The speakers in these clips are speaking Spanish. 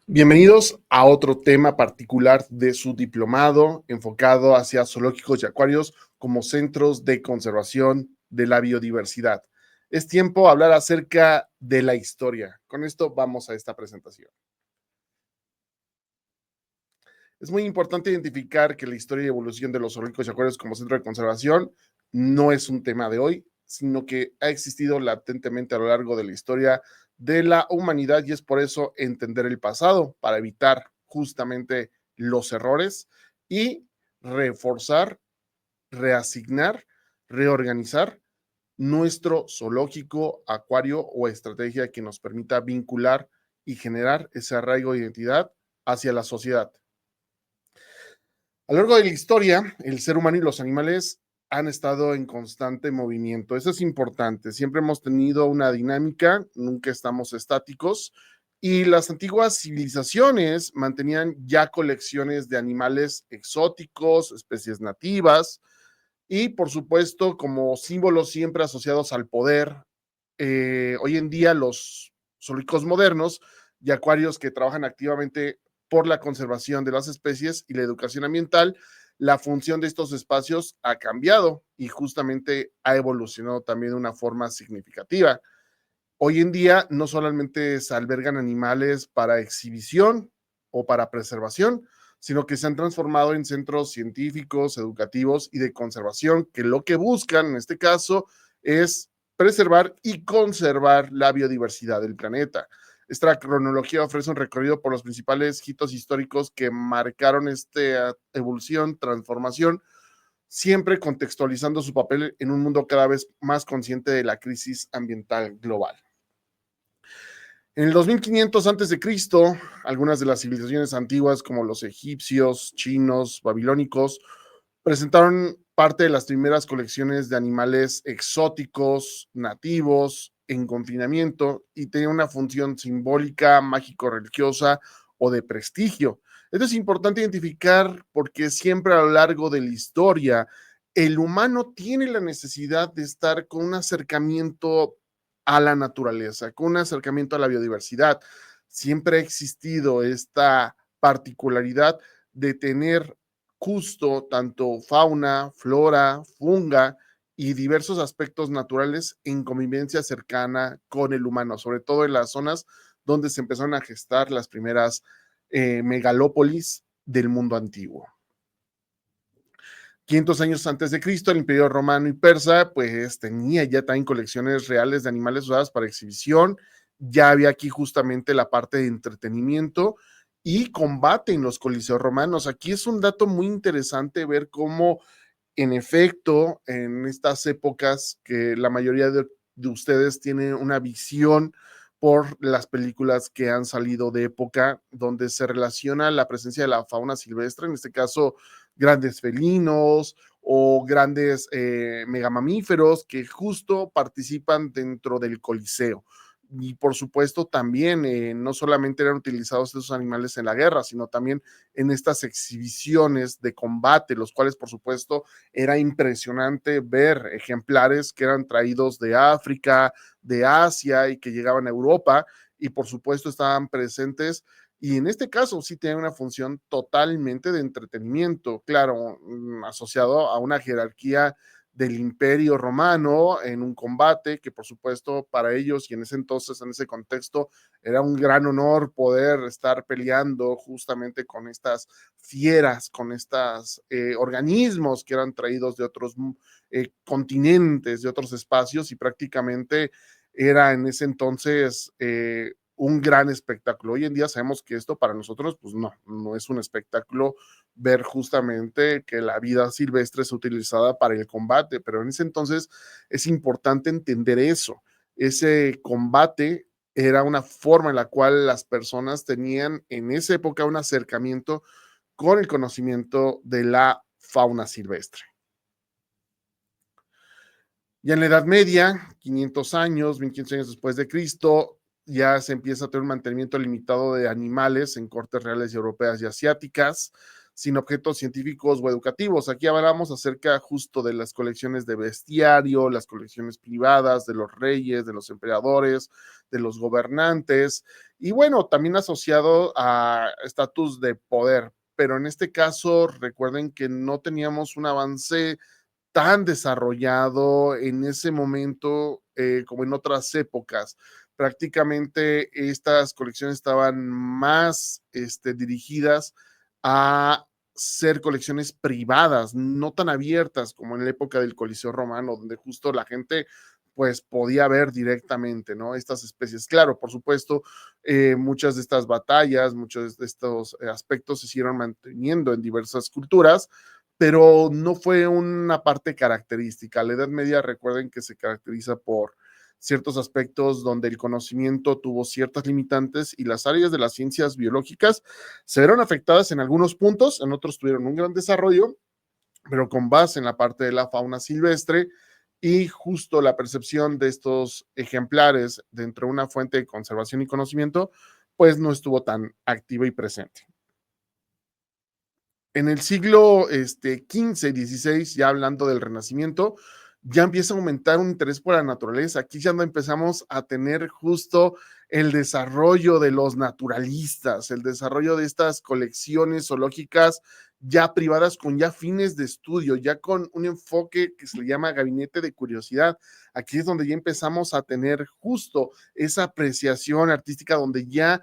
Bienvenidos a otro tema particular de su diplomado enfocado hacia zoológicos y acuarios como centros de conservación de la biodiversidad. Es tiempo de hablar acerca de la historia. Con esto vamos a esta presentación. Es muy importante identificar que la historia y evolución de los zoológicos y acuarios como centro de conservación no es un tema de hoy, sino que ha existido latentemente a lo largo de la historia de la humanidad, y es por eso entender el pasado para evitar justamente los errores y reforzar, reasignar, reorganizar nuestro zoológico, acuario o estrategia que nos permita vincular y generar ese arraigo de identidad hacia la sociedad. A lo largo de la historia, el ser humano y los animales han estado en constante movimiento. Eso es importante. Siempre hemos tenido una dinámica, nunca estamos estáticos. Y las antiguas civilizaciones mantenían ya colecciones de animales exóticos, especies nativas y, por supuesto, como símbolos siempre asociados al poder. Hoy en día los zoológicos modernos y acuarios que trabajan activamente por la conservación de las especies y la educación ambiental, la función de estos espacios ha cambiado y justamente ha evolucionado también de una forma significativa. Hoy en día no solamente se albergan animales para exhibición o para preservación, sino que se han transformado en centros científicos, educativos y de conservación, que lo que buscan en este caso es preservar y conservar la biodiversidad del planeta. Esta cronología ofrece un recorrido por los principales hitos históricos que marcaron esta evolución, transformación, siempre contextualizando su papel en un mundo cada vez más consciente de la crisis ambiental global. En el 2500 antes de Cristo, algunas de las civilizaciones antiguas como los egipcios, chinos, babilónicos presentaron parte de las primeras colecciones de animales exóticos, nativos, en confinamiento, y tenía una función simbólica, mágico-religiosa o de prestigio. Esto es importante identificar porque siempre a lo largo de la historia el humano tiene la necesidad de estar con un acercamiento a la naturaleza, con un acercamiento a la biodiversidad. Siempre ha existido esta particularidad de tener justo tanto fauna, flora, funga y diversos aspectos naturales en convivencia cercana con el humano, sobre todo en las zonas donde se empezaron a gestar las primeras megalópolis del mundo antiguo. 500 años antes de Cristo, el Imperio Romano y Persa, pues tenía ya también colecciones reales de animales usadas para exhibición. Ya había aquí justamente la parte de entretenimiento y combate en los coliseos romanos. Aquí es un dato muy interesante ver cómo, en efecto, en estas épocas que la mayoría de ustedes tienen una visión por las películas que han salido de época, donde se relaciona la presencia de la fauna silvestre, en este caso grandes felinos o grandes megamamíferos que justo participan dentro del Coliseo. Y por supuesto también no solamente eran utilizados esos animales en la guerra, sino también en estas exhibiciones de combate, los cuales por supuesto era impresionante ver ejemplares que eran traídos de África, de Asia y que llegaban a Europa y por supuesto estaban presentes, y en este caso sí tiene una función totalmente de entretenimiento, claro, asociado a una jerarquía del Imperio Romano en un combate que por supuesto para ellos y en ese entonces, en ese contexto, era un gran honor poder estar peleando justamente con estas fieras, con estos organismos que eran traídos de otros continentes, de otros espacios, y prácticamente era en ese entonces un gran espectáculo. Hoy en día sabemos que esto para nosotros, pues no es un espectáculo ver justamente que la vida silvestre es utilizada para el combate, pero en ese entonces es importante entender eso. Ese combate era una forma en la cual las personas tenían en esa época un acercamiento con el conocimiento de la fauna silvestre. Ya en la Edad Media, 500 años, 1500 años después de Cristo, ya se empieza a tener un mantenimiento limitado de animales en cortes reales europeas y asiáticas. sin objetos científicos o educativos. Aquí hablamos acerca justo de las colecciones de bestiario, las colecciones privadas de los reyes, de los emperadores, de los gobernantes, y bueno, también asociado a estatus de poder. Pero en este caso, recuerden que no teníamos un avance tan desarrollado en ese momento como en otras épocas. Prácticamente estas colecciones estaban más dirigidas a ser colecciones privadas, no tan abiertas como en la época del Coliseo Romano, donde justo la gente pues podía ver directamente, ¿no? Estas especies. Claro, por supuesto, muchas de estas batallas, muchos de estos aspectos se siguieron manteniendo en diversas culturas, pero no fue una parte característica. La Edad Media, recuerden que se caracteriza por ciertos aspectos donde el conocimiento tuvo ciertas limitantes y las áreas de las ciencias biológicas se vieron afectadas en algunos puntos, en otros tuvieron un gran desarrollo, pero con base en la parte de la fauna silvestre y justo la percepción de estos ejemplares dentro de una fuente de conservación y conocimiento, pues no estuvo tan activa y presente. En el siglo XV, XVI, ya hablando del Renacimiento, ya empieza a aumentar un interés por la naturaleza. Aquí ya no empezamos a tener justo el desarrollo de los naturalistas, el desarrollo de estas colecciones zoológicas ya privadas con ya fines de estudio, ya con un enfoque que se le llama gabinete de curiosidad. Aquí es donde ya empezamos a tener justo esa apreciación artística donde ya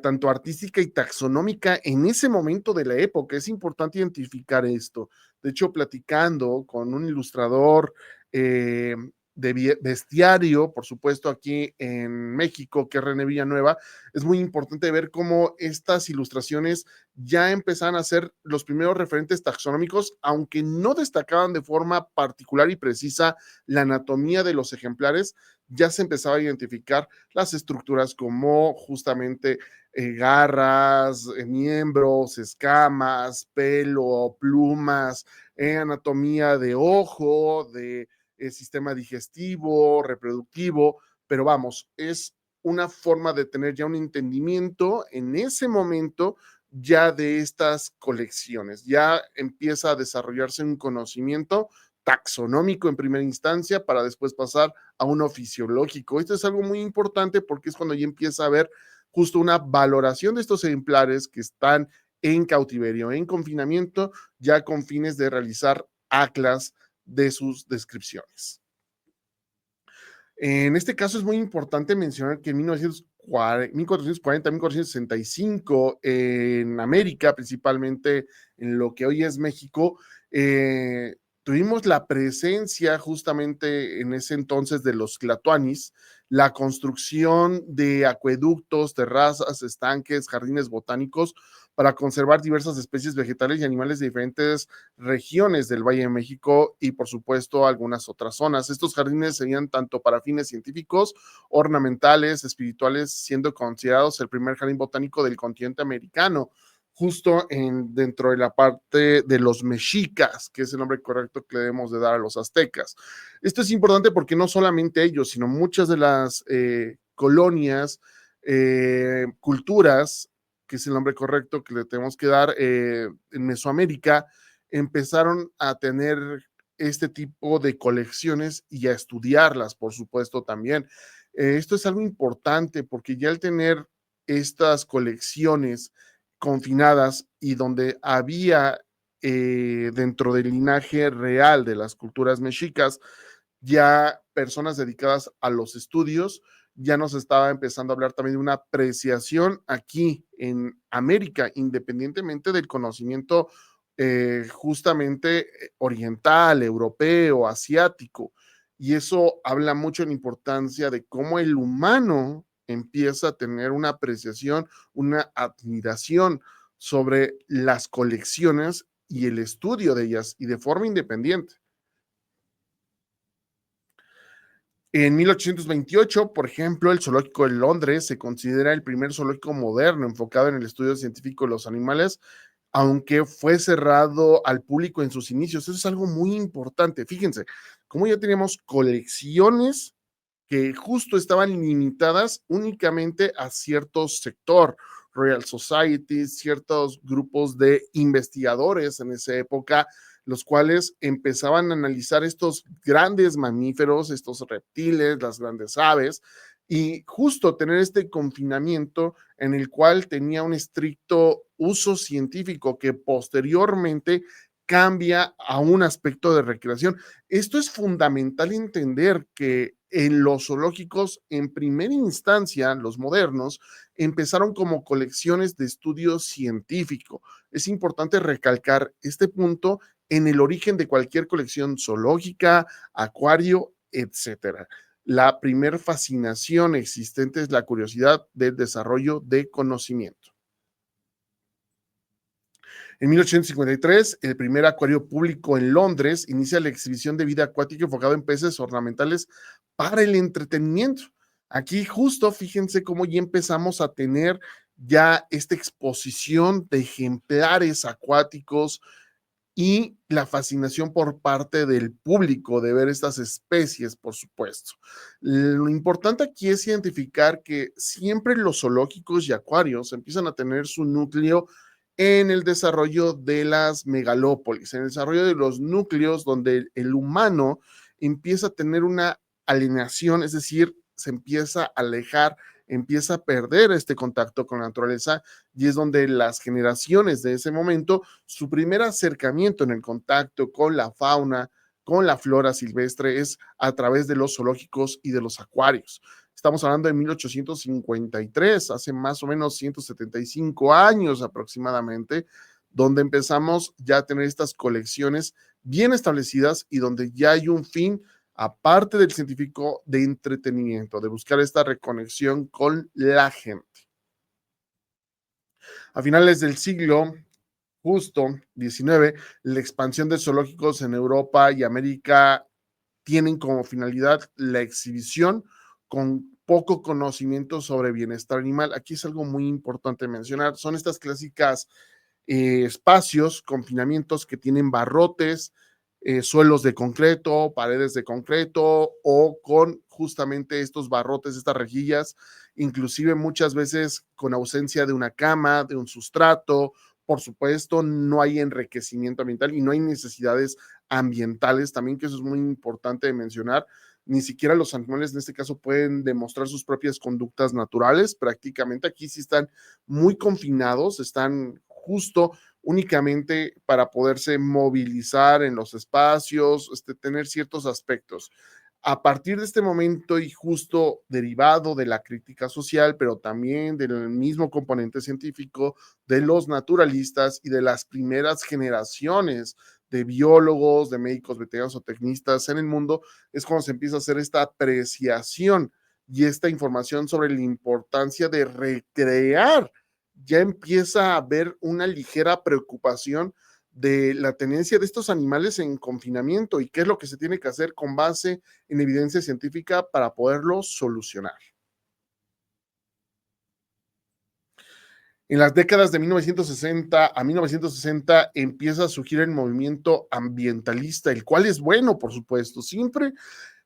tanto artística y taxonómica en ese momento de la época. Es importante identificar esto. De hecho, platicando con un ilustrador de bestiario, por supuesto, aquí en México, que es René Villanueva, es muy importante ver cómo estas ilustraciones ya empezaban a ser los primeros referentes taxonómicos, aunque no destacaban de forma particular y precisa la anatomía de los ejemplares, ya se empezaba a identificar las estructuras como justamente garras, miembros, escamas, pelo, plumas, anatomía de ojo, de sistema digestivo, reproductivo, pero vamos, es una forma de tener ya un entendimiento en ese momento ya de estas colecciones, ya empieza a desarrollarse un conocimiento taxonómico en primera instancia para después pasar a uno fisiológico. Esto es algo muy importante porque es cuando ya empieza a haber justo una valoración de estos ejemplares que están en cautiverio, en confinamiento, ya con fines de realizar atlas de sus descripciones. En este caso es muy importante mencionar que en 1440, 1465, en América, principalmente en lo que hoy es México, tuvimos la presencia justamente en ese entonces de los tlatoanis, la construcción de acueductos, terrazas, estanques, jardines botánicos para conservar diversas especies vegetales y animales de diferentes regiones del Valle de México y por supuesto algunas otras zonas. Estos jardines serían tanto para fines científicos, ornamentales, espirituales, siendo considerados el primer jardín botánico del continente americano, justo dentro de la parte de los mexicas, que es el nombre correcto que le debemos de dar a los aztecas. Esto es importante porque no solamente ellos, sino muchas de las colonias, culturas, que es el nombre correcto que le tenemos que dar en Mesoamérica, empezaron a tener este tipo de colecciones y a estudiarlas, por supuesto, también. Esto es algo importante porque ya al tener estas colecciones confinadas y donde había dentro del linaje real de las culturas mexicas, ya personas dedicadas a los estudios, ya nos estaba empezando a hablar también de una apreciación aquí en América, independientemente del conocimiento justamente oriental, europeo, asiático. Y eso habla mucho de la importancia de cómo el humano empieza a tener una apreciación, una admiración sobre las colecciones y el estudio de ellas y de forma independiente. En 1828, por ejemplo, el Zoológico de Londres se considera el primer zoológico moderno enfocado en el estudio científico de los animales, aunque fue cerrado al público en sus inicios. Eso es algo muy importante. Fíjense, cómo ya teníamos colecciones que justo estaban limitadas únicamente a cierto sector. Royal Society, ciertos grupos de investigadores en esa época, los cuales empezaban a analizar estos grandes mamíferos, estos reptiles, las grandes aves, y justo tener este confinamiento en el cual tenía un estricto uso científico que posteriormente cambia a un aspecto de recreación. Esto es fundamental entender que en los zoológicos, en primera instancia, los modernos, empezaron como colecciones de estudio científico. Es importante recalcar este punto en el origen de cualquier colección zoológica, acuario, etcétera. La primer fascinación existente es la curiosidad del desarrollo de conocimiento. En 1853, el primer acuario público en Londres inicia la exhibición de vida acuática enfocado en peces ornamentales para el entretenimiento. Aquí justo fíjense cómo ya empezamos a tener ya esta exposición de ejemplares acuáticos y la fascinación por parte del público de ver estas especies, por supuesto. Lo importante aquí es identificar que siempre los zoológicos y acuarios empiezan a tener su núcleo en el desarrollo de las megalópolis, en el desarrollo de los núcleos donde el humano empieza a tener una alienación, es decir, se empieza a alejar, empieza a perder este contacto con la naturaleza y es donde las generaciones de ese momento, su primer acercamiento en el contacto con la fauna, con la flora silvestre es a través de los zoológicos y de los acuarios. Estamos hablando de 1853, hace más o menos 175 años aproximadamente, donde empezamos ya a tener estas colecciones bien establecidas y donde ya hay un fin, aparte del científico, de entretenimiento, de buscar esta reconexión con la gente. A finales del siglo justo XIX, la expansión de zoológicos en Europa y América tienen como finalidad la exhibición con poco conocimiento sobre bienestar animal. Aquí es algo muy importante mencionar. Son estas clásicas espacios, confinamientos que tienen barrotes, suelos de concreto, paredes de concreto o con justamente estos barrotes, estas rejillas, inclusive muchas veces con ausencia de una cama, de un sustrato. Por supuesto, no hay enriquecimiento ambiental y no hay necesidades ambientales también, que eso es muy importante de mencionar. Ni siquiera los animales en este caso pueden demostrar sus propias conductas naturales. Prácticamente aquí sí están muy confinados, están justo únicamente para poderse movilizar en los espacios, tener ciertos aspectos. A partir de este momento y justo derivado de la crítica social, pero también del mismo componente científico, de los naturalistas y de las primeras generaciones de biólogos, de médicos, veterinarios o tecnistas en el mundo, es cuando se empieza a hacer esta apreciación y esta información sobre la importancia de recrear. Ya empieza a haber una ligera preocupación de la tenencia de estos animales en confinamiento y qué es lo que se tiene que hacer con base en evidencia científica para poderlo solucionar. En las décadas de 1960 a 1960 empieza a surgir el movimiento ambientalista, el cual es bueno, por supuesto. Siempre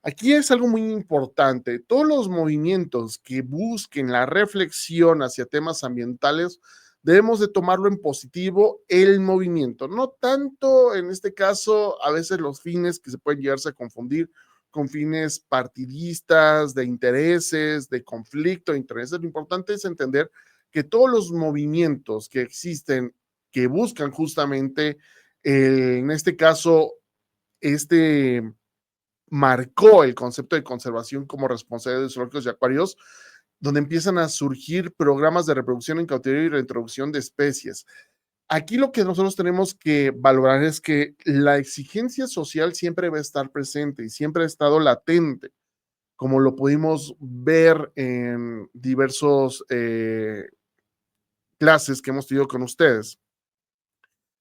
aquí es algo muy importante. Todos los movimientos que busquen la reflexión hacia temas ambientales, debemos de tomarlo en positivo el movimiento, no tanto en este caso, a veces los fines que se pueden llegarse a confundir con fines partidistas, de intereses, de conflicto de intereses. Lo importante es entender que todos los movimientos que existen, que buscan justamente, en este caso, este marcó el concepto de conservación como responsabilidad de zoológicos y acuarios, donde empiezan a surgir programas de reproducción en cautiverio y reintroducción de especies. Aquí lo que nosotros tenemos que valorar es que la exigencia social siempre va a estar presente y siempre ha estado latente, como lo pudimos ver en diversos clases que hemos tenido con ustedes.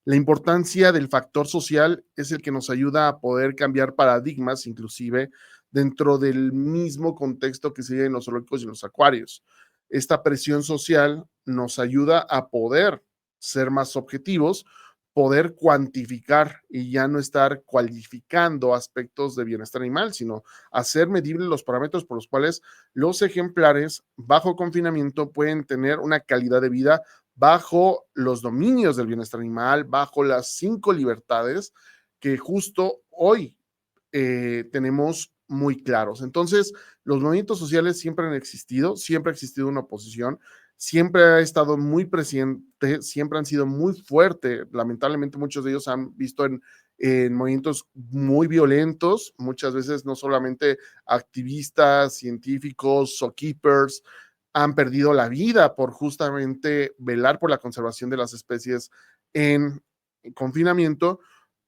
La importancia del factor social es el que nos ayuda a poder cambiar paradigmas, inclusive dentro del mismo contexto que se vive en los zoológicos y los acuarios. Esta presión social nos ayuda a poder ser más objetivos poder cuantificar y ya no estar cualificando aspectos de bienestar animal, sino hacer medibles los parámetros por los cuales los ejemplares bajo confinamiento pueden tener una calidad de vida bajo los dominios del bienestar animal, bajo las 5 libertades que justo hoy tenemos muy claros. Entonces, los movimientos sociales siempre han existido, siempre ha existido una oposición, siempre ha estado muy presente, siempre han sido muy fuertes. Lamentablemente, muchos de ellos han visto en movimientos muy violentos, muchas veces no solamente activistas, científicos, zookeepers, han perdido la vida por justamente velar por la conservación de las especies en confinamiento,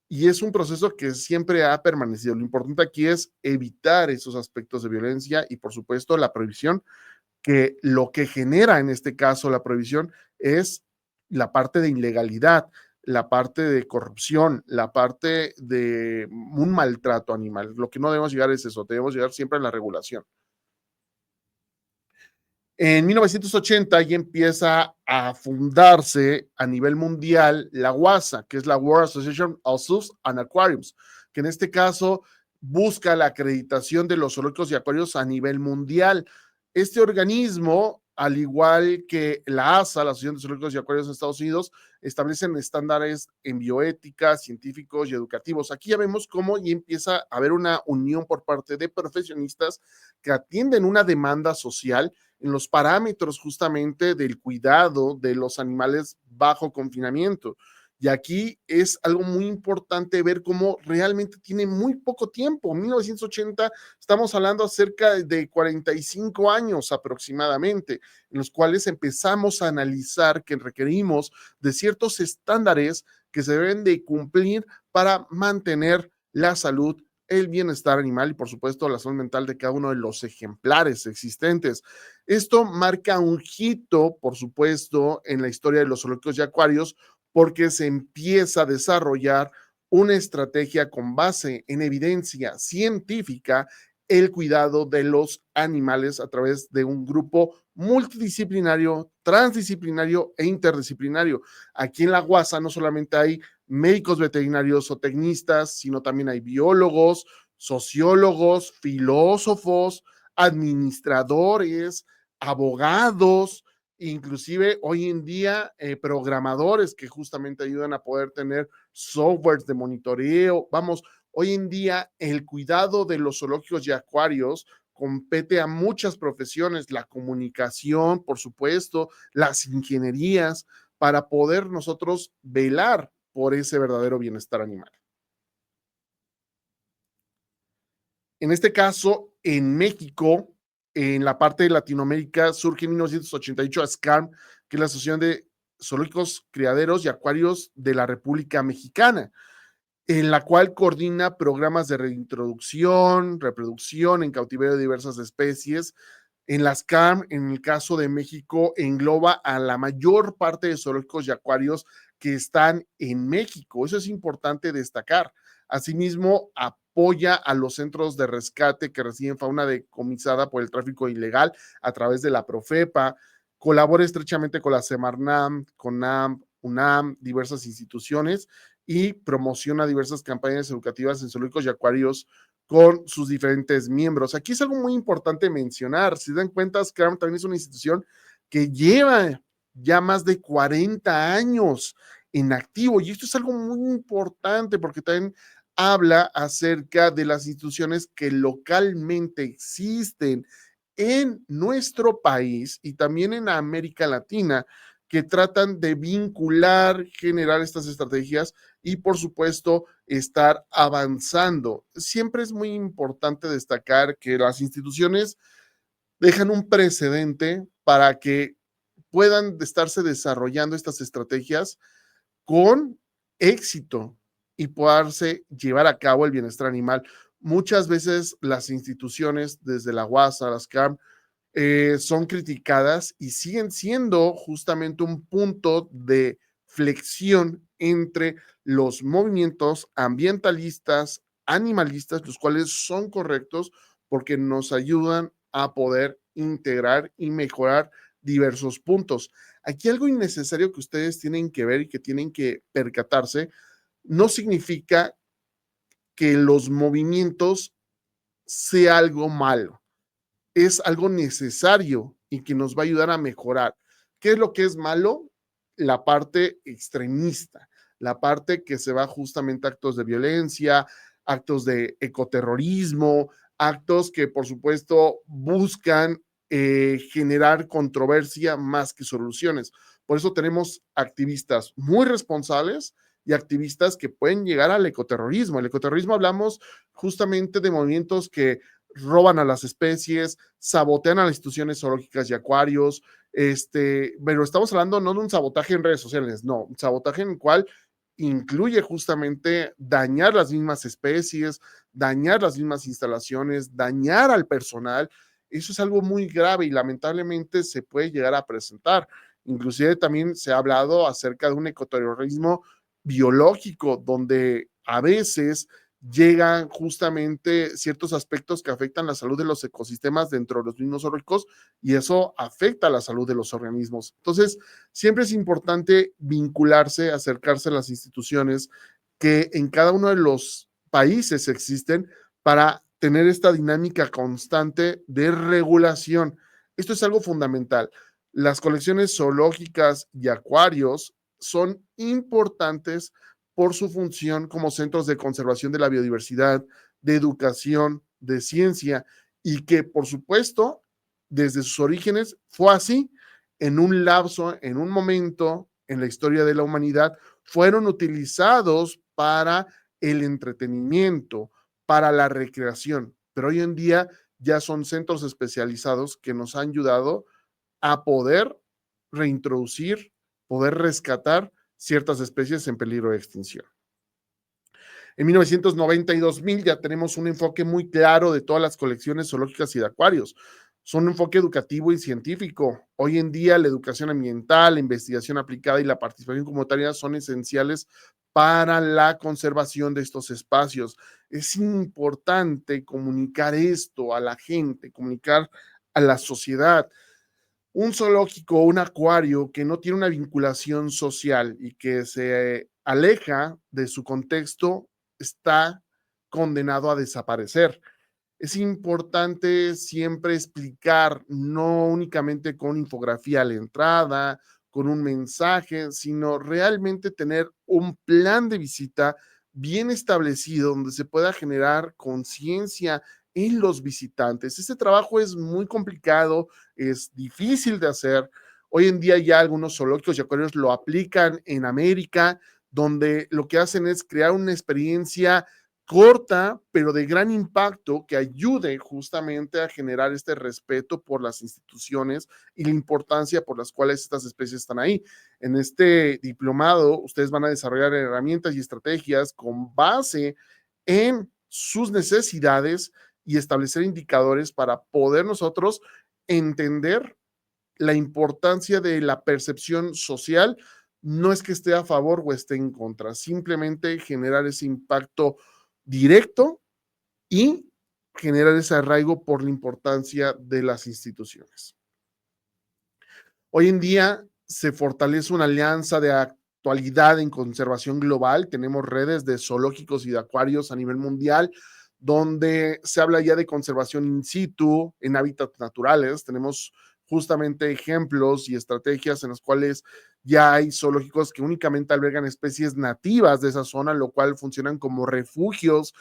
y es un proceso que siempre ha permanecido. Lo importante aquí es evitar esos aspectos de violencia y, por supuesto, la prohibición, que lo que genera en este caso la prohibición es la parte de ilegalidad, la parte de corrupción, la parte de un maltrato animal. Lo que no debemos llegar es eso, debemos llegar siempre a la regulación. En 1980 ya empieza a fundarse a nivel mundial la WASA, que es la World Association of Zoos and Aquariums, que en este caso busca la acreditación de los zoológicos y acuarios a nivel mundial. Este organismo, al igual que la ASA, la Asociación de Zoológicos y Acuarios de Estados Unidos, establecen estándares en bioética, científicos y educativos. Aquí ya vemos cómo ya empieza a haber una unión por parte de profesionistas que atienden una demanda social en los parámetros justamente del cuidado de los animales bajo confinamiento. Y aquí es algo muy importante ver cómo realmente tiene muy poco tiempo. 1980, estamos hablando acerca de 45 años aproximadamente, en los cuales empezamos a analizar que requerimos de ciertos estándares que se deben de cumplir para mantener la salud, el bienestar animal y, por supuesto, la salud mental de cada uno de los ejemplares existentes. Esto marca un hito, por supuesto, en la historia de los zoológicos y acuarios, porque se empieza a desarrollar una estrategia con base en evidencia científica, el cuidado de los animales a través de un grupo multidisciplinario, transdisciplinario e interdisciplinario. Aquí en la UASA no solamente hay médicos veterinarios o tecnistas, sino también hay biólogos, sociólogos, filósofos, administradores, abogados, inclusive hoy en día programadores que justamente ayudan a poder tener softwares de monitoreo. Vamos, hoy en día el cuidado de los zoológicos y acuarios compete a muchas profesiones, la comunicación, por supuesto, las ingenierías, para poder nosotros velar por ese verdadero bienestar animal. En este caso, en México, en la parte de Latinoamérica, surge en 1988 ASCARM, que es la Asociación de Zoológicos, Criaderos y Acuarios de la República Mexicana, en la cual coordina programas de reintroducción, reproducción en cautiverio de diversas especies. En las CAM, en el caso de México, engloba a la mayor parte de zoológicos y acuarios que están en México. Eso es importante destacar. Asimismo, apoya a los centros de rescate que reciben fauna decomisada por el tráfico ilegal a través de la Profepa, colabora estrechamente con la Semarnam, CONAM, UNAM, diversas instituciones y promociona diversas campañas educativas en zoológicos y acuarios con sus diferentes miembros. Aquí es algo muy importante mencionar. Si dan cuenta, SCARM también es una institución que lleva ya más de 40 años en activo, y esto es algo muy importante porque también habla acerca de las instituciones que localmente existen en nuestro país y también en América Latina, que tratan de vincular, generar estas estrategias y, por supuesto, estar avanzando. Siempre es muy importante destacar que las instituciones dejan un precedente para que puedan estarse desarrollando estas estrategias con éxito y poderse llevar a cabo el bienestar animal. Muchas veces las instituciones, desde la UASA, las CAM, son criticadas y siguen siendo justamente un punto de flexión entre los movimientos ambientalistas, animalistas, los cuales son correctos porque nos ayudan a poder integrar y mejorar diversos puntos. Aquí algo innecesario que ustedes tienen que ver y que tienen que percatarse, no significa que los movimientos sea algo malo, es algo necesario y que nos va a ayudar a mejorar. ¿Qué es lo que es malo? La parte extremista, la parte que se va justamente a actos de violencia, actos de ecoterrorismo, actos que por supuesto buscan generar controversia más que soluciones. Por eso tenemos activistas muy responsables y activistas que pueden llegar al ecoterrorismo. El ecoterrorismo hablamos justamente de movimientos que roban a las especies, sabotean a las instituciones zoológicas y acuarios, pero estamos hablando no de un sabotaje en redes sociales, no, un sabotaje en el cual incluye justamente dañar las mismas especies, dañar las mismas instalaciones, dañar al personal. Eso es algo muy grave y lamentablemente se puede llegar a presentar. Inclusive también se ha hablado acerca de un ecoterrorismo biológico, donde a veces llegan justamente ciertos aspectos que afectan la salud de los ecosistemas dentro de los mismos zoológicos y eso afecta la salud de los organismos. Entonces, siempre es importante vincularse, acercarse a las instituciones que en cada uno de los países existen para tener esta dinámica constante de regulación. Esto es algo fundamental. Las colecciones zoológicas y acuarios son importantes por su función como centros de conservación de la biodiversidad, de educación, de ciencia, y que por supuesto, desde sus orígenes fue así, en un lapso, en un momento en la historia de la humanidad, fueron utilizados para el entretenimiento, para la recreación, pero hoy en día ya son centros especializados que nos han ayudado a poder reintroducir, poder rescatar ciertas especies en peligro de extinción. En 1990 y 2000 ya tenemos un enfoque muy claro de todas las colecciones zoológicas y de acuarios. Son un enfoque educativo y científico. Hoy en día la educación ambiental, la investigación aplicada y la participación comunitaria son esenciales para la conservación de estos espacios. Es importante comunicar esto a la gente, comunicar a la sociedad. Un zoológico o un acuario que no tiene una vinculación social y que se aleja de su contexto está condenado a desaparecer. Es importante siempre explicar, no únicamente con infografía a la entrada, con un mensaje, sino realmente tener un plan de visita bien establecido donde se pueda generar conciencia en los visitantes. Este trabajo es muy complicado, es difícil de hacer. Hoy en día ya algunos zoológicos y acuarios lo aplican en América, donde lo que hacen es crear una experiencia corta, pero de gran impacto, que ayude justamente a generar este respeto por las instituciones y la importancia por las cuales estas especies están ahí. En este diplomado, ustedes van a desarrollar herramientas y estrategias con base en sus necesidades y establecer indicadores para poder nosotros entender la importancia de la percepción social. No es que esté a favor o esté en contra, simplemente generar ese impacto directo y generar ese arraigo por la importancia de las instituciones. Hoy en día se fortalece una alianza de actualidad en conservación global. Tenemos redes de zoológicos y de acuarios a nivel mundial donde se habla ya de conservación in situ en hábitats naturales. Tenemos justamente ejemplos y estrategias en las cuales ya hay zoológicos que únicamente albergan especies nativas de esa zona, lo cual funcionan como refugios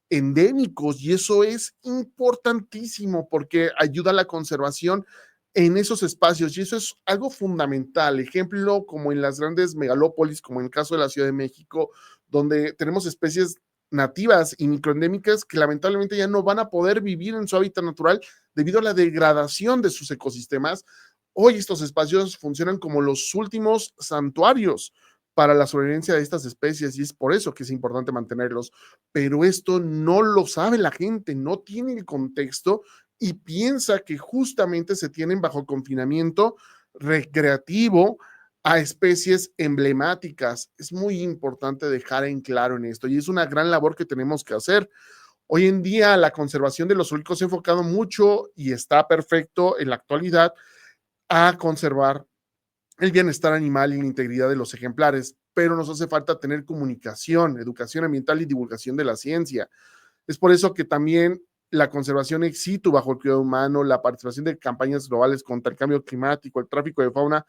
endémicos y eso es importantísimo porque ayuda a la conservación en esos espacios y eso es algo fundamental. Ejemplo, como en las grandes megalópolis, como en el caso de la Ciudad de México, donde tenemos especies nativas y microendémicas que lamentablemente ya no van a poder vivir en su hábitat natural debido a la degradación de sus ecosistemas. Hoy estos espacios funcionan como los últimos santuarios para la sobrevivencia de estas especies y es por eso que es importante mantenerlos. Pero esto no lo sabe la gente, no tiene el contexto y piensa que justamente se tienen bajo confinamiento recreativo a especies emblemáticas. Es muy importante dejar en claro en esto y es una gran labor que tenemos que hacer. Hoy en día la conservación de los zoológicos se ha enfocado mucho y está perfecto en la actualidad a conservar el bienestar animal y la integridad de los ejemplares, pero nos hace falta tener comunicación, educación ambiental y divulgación de la ciencia. Es por eso que también la conservación ex situ bajo el cuidado humano, la participación de campañas globales contra el cambio climático, el tráfico de fauna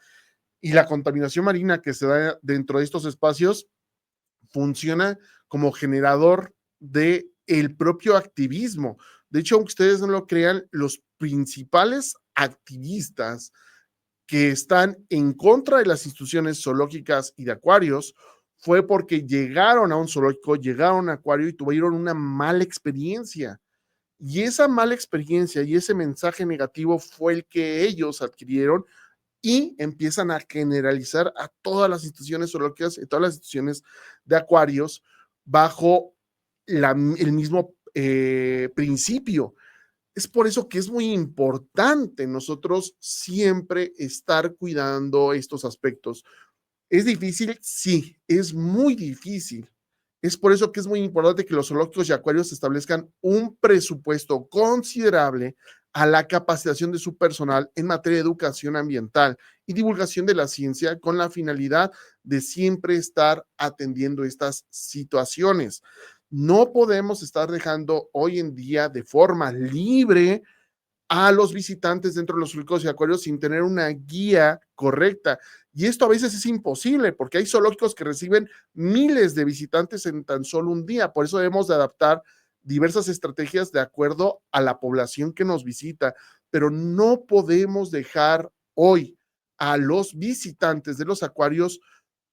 y la contaminación marina que se da dentro de estos espacios funciona como generador de el propio activismo. De hecho, aunque ustedes no lo crean, los principales activistas que están en contra de las instituciones zoológicas y de acuarios fue porque llegaron a un zoológico, llegaron a un acuario y tuvieron una mala experiencia. Y esa mala experiencia y ese mensaje negativo fue el que ellos adquirieron y empiezan a generalizar a todas las instituciones zoológicas y todas las instituciones de acuarios bajo el mismo principio. Es por eso que es muy importante nosotros siempre estar cuidando estos aspectos. ¿Es difícil? Sí, es muy difícil. Es por eso que es muy importante que los zoológicos y acuarios establezcan un presupuesto considerable a la capacitación de su personal en materia de educación ambiental y divulgación de la ciencia con la finalidad de siempre estar atendiendo estas situaciones. No podemos estar dejando hoy en día de forma libre a los visitantes dentro de los zoológicos y acuarios sin tener una guía correcta. Y esto a veces es imposible porque hay zoológicos que reciben miles de visitantes en tan solo un día. Por eso debemos de adaptar diversas estrategias de acuerdo a la población que nos visita. Pero no podemos dejar hoy a los visitantes de los acuarios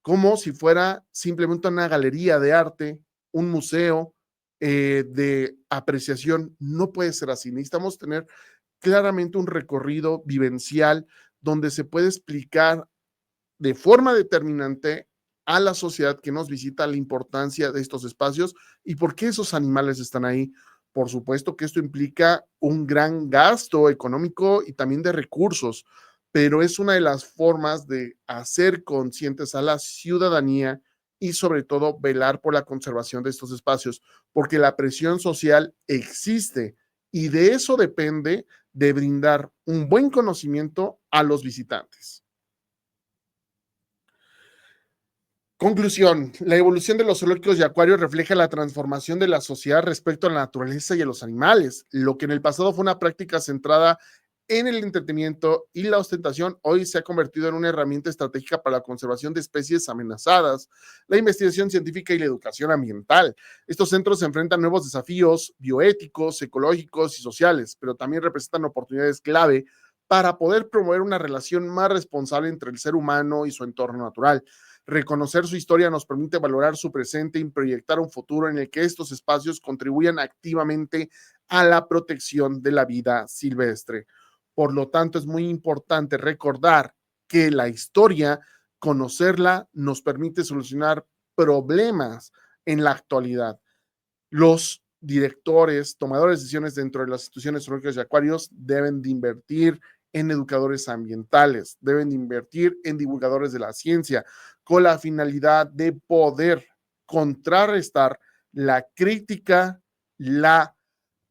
como si fuera simplemente una galería de arte, un museo de apreciación. No puede ser así. Necesitamos tener claramente un recorrido vivencial donde se puede explicar de forma determinante a la sociedad que nos visita la importancia de estos espacios y por qué esos animales están ahí. Por supuesto que esto implica un gran gasto económico y también de recursos, pero es una de las formas de hacer conscientes a la ciudadanía y sobre todo velar por la conservación de estos espacios, porque la presión social existe y de eso depende de brindar un buen conocimiento a los visitantes. Conclusión, la evolución de los zoológicos y acuarios refleja la transformación de la sociedad respecto a la naturaleza y a los animales. Lo que en el pasado fue una práctica centrada en el entretenimiento y la ostentación, hoy se ha convertido en una herramienta estratégica para la conservación de especies amenazadas, la investigación científica y la educación ambiental. Estos centros se enfrentan a nuevos desafíos bioéticos, ecológicos y sociales, pero también representan oportunidades clave para poder promover una relación más responsable entre el ser humano y su entorno natural. Reconocer su historia nos permite valorar su presente y proyectar un futuro en el que estos espacios contribuyan activamente a la protección de la vida silvestre. Por lo tanto, es muy importante recordar que la historia, conocerla, nos permite solucionar problemas en la actualidad. Los directores, tomadores de decisiones dentro de las instituciones zoológicas y acuarios deben de invertir en educadores ambientales, deben de invertir en divulgadores de la ciencia, con la finalidad de poder contrarrestar la crítica, la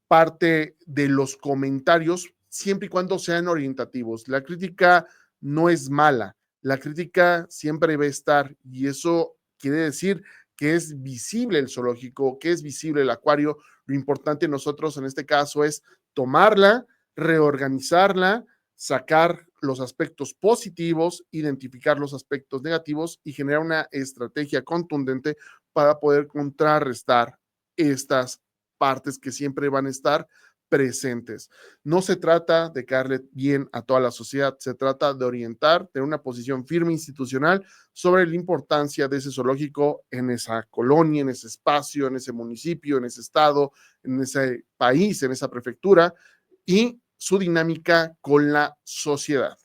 parte de los comentarios, siempre y cuando sean orientativos. La crítica no es mala, la crítica siempre va a estar y eso quiere decir que es visible el zoológico, que es visible el acuario. Lo importante nosotros en este caso es tomarla, reorganizarla, sacar los aspectos positivos, identificar los aspectos negativos y generar una estrategia contundente para poder contrarrestar estas partes que siempre van a estar presentes. No se trata de caerle bien a toda la sociedad, se trata de orientar, tener una posición firme institucional sobre la importancia de ese zoológico en esa colonia, en ese espacio, en ese municipio, en ese estado, en ese país, en esa prefectura y su dinámica con la sociedad.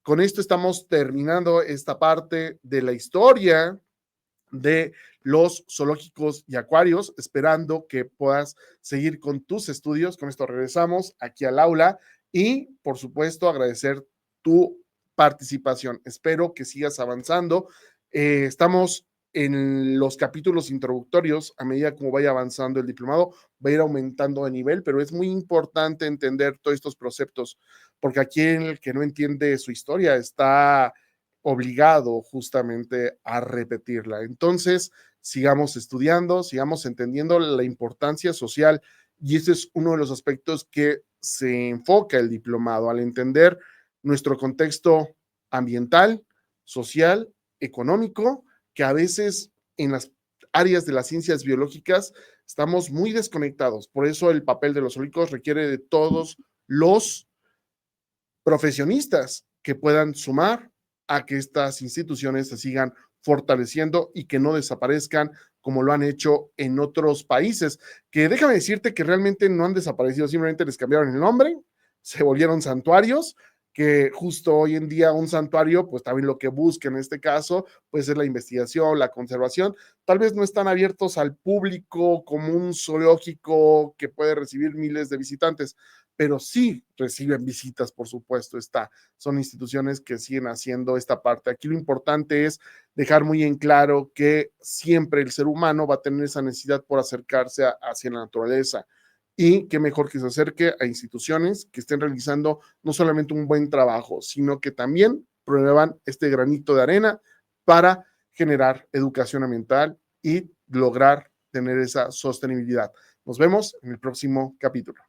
Con esto estamos terminando esta parte de la historia de los zoológicos y acuarios, esperando que puedas seguir con tus estudios. Con esto regresamos aquí al aula y, por supuesto, agradecer tu participación. Espero que sigas avanzando. Estamos en los capítulos introductorios, a medida como vaya avanzando el diplomado, va a ir aumentando de nivel, pero es muy importante entender todos estos preceptos, porque aquí el que no entiende su historia está obligado justamente a repetirla. Entonces, sigamos estudiando, sigamos entendiendo la importancia social, y ese es uno de los aspectos que se enfoca el diplomado, al entender nuestro contexto ambiental, social, económico, que a veces en las áreas de las ciencias biológicas estamos muy desconectados. Por eso el papel de los zoológicos requiere de todos los profesionistas que puedan sumar a que estas instituciones se sigan fortaleciendo y que no desaparezcan como lo han hecho en otros países, que déjame decirte que realmente no han desaparecido, simplemente les cambiaron el nombre, se volvieron santuarios, que justo hoy en día un santuario, pues también lo que busca en este caso, pues es la investigación, la conservación. Tal vez no están abiertos al público como un zoológico que puede recibir miles de visitantes, pero sí reciben visitas, por supuesto, son instituciones que siguen haciendo esta parte. Aquí lo importante es dejar muy en claro que siempre el ser humano va a tener esa necesidad por acercarse hacia la naturaleza, y qué mejor que se acerque a instituciones que estén realizando no solamente un buen trabajo, sino que también prueban este granito de arena para generar educación ambiental y lograr tener esa sostenibilidad. Nos vemos en el próximo capítulo.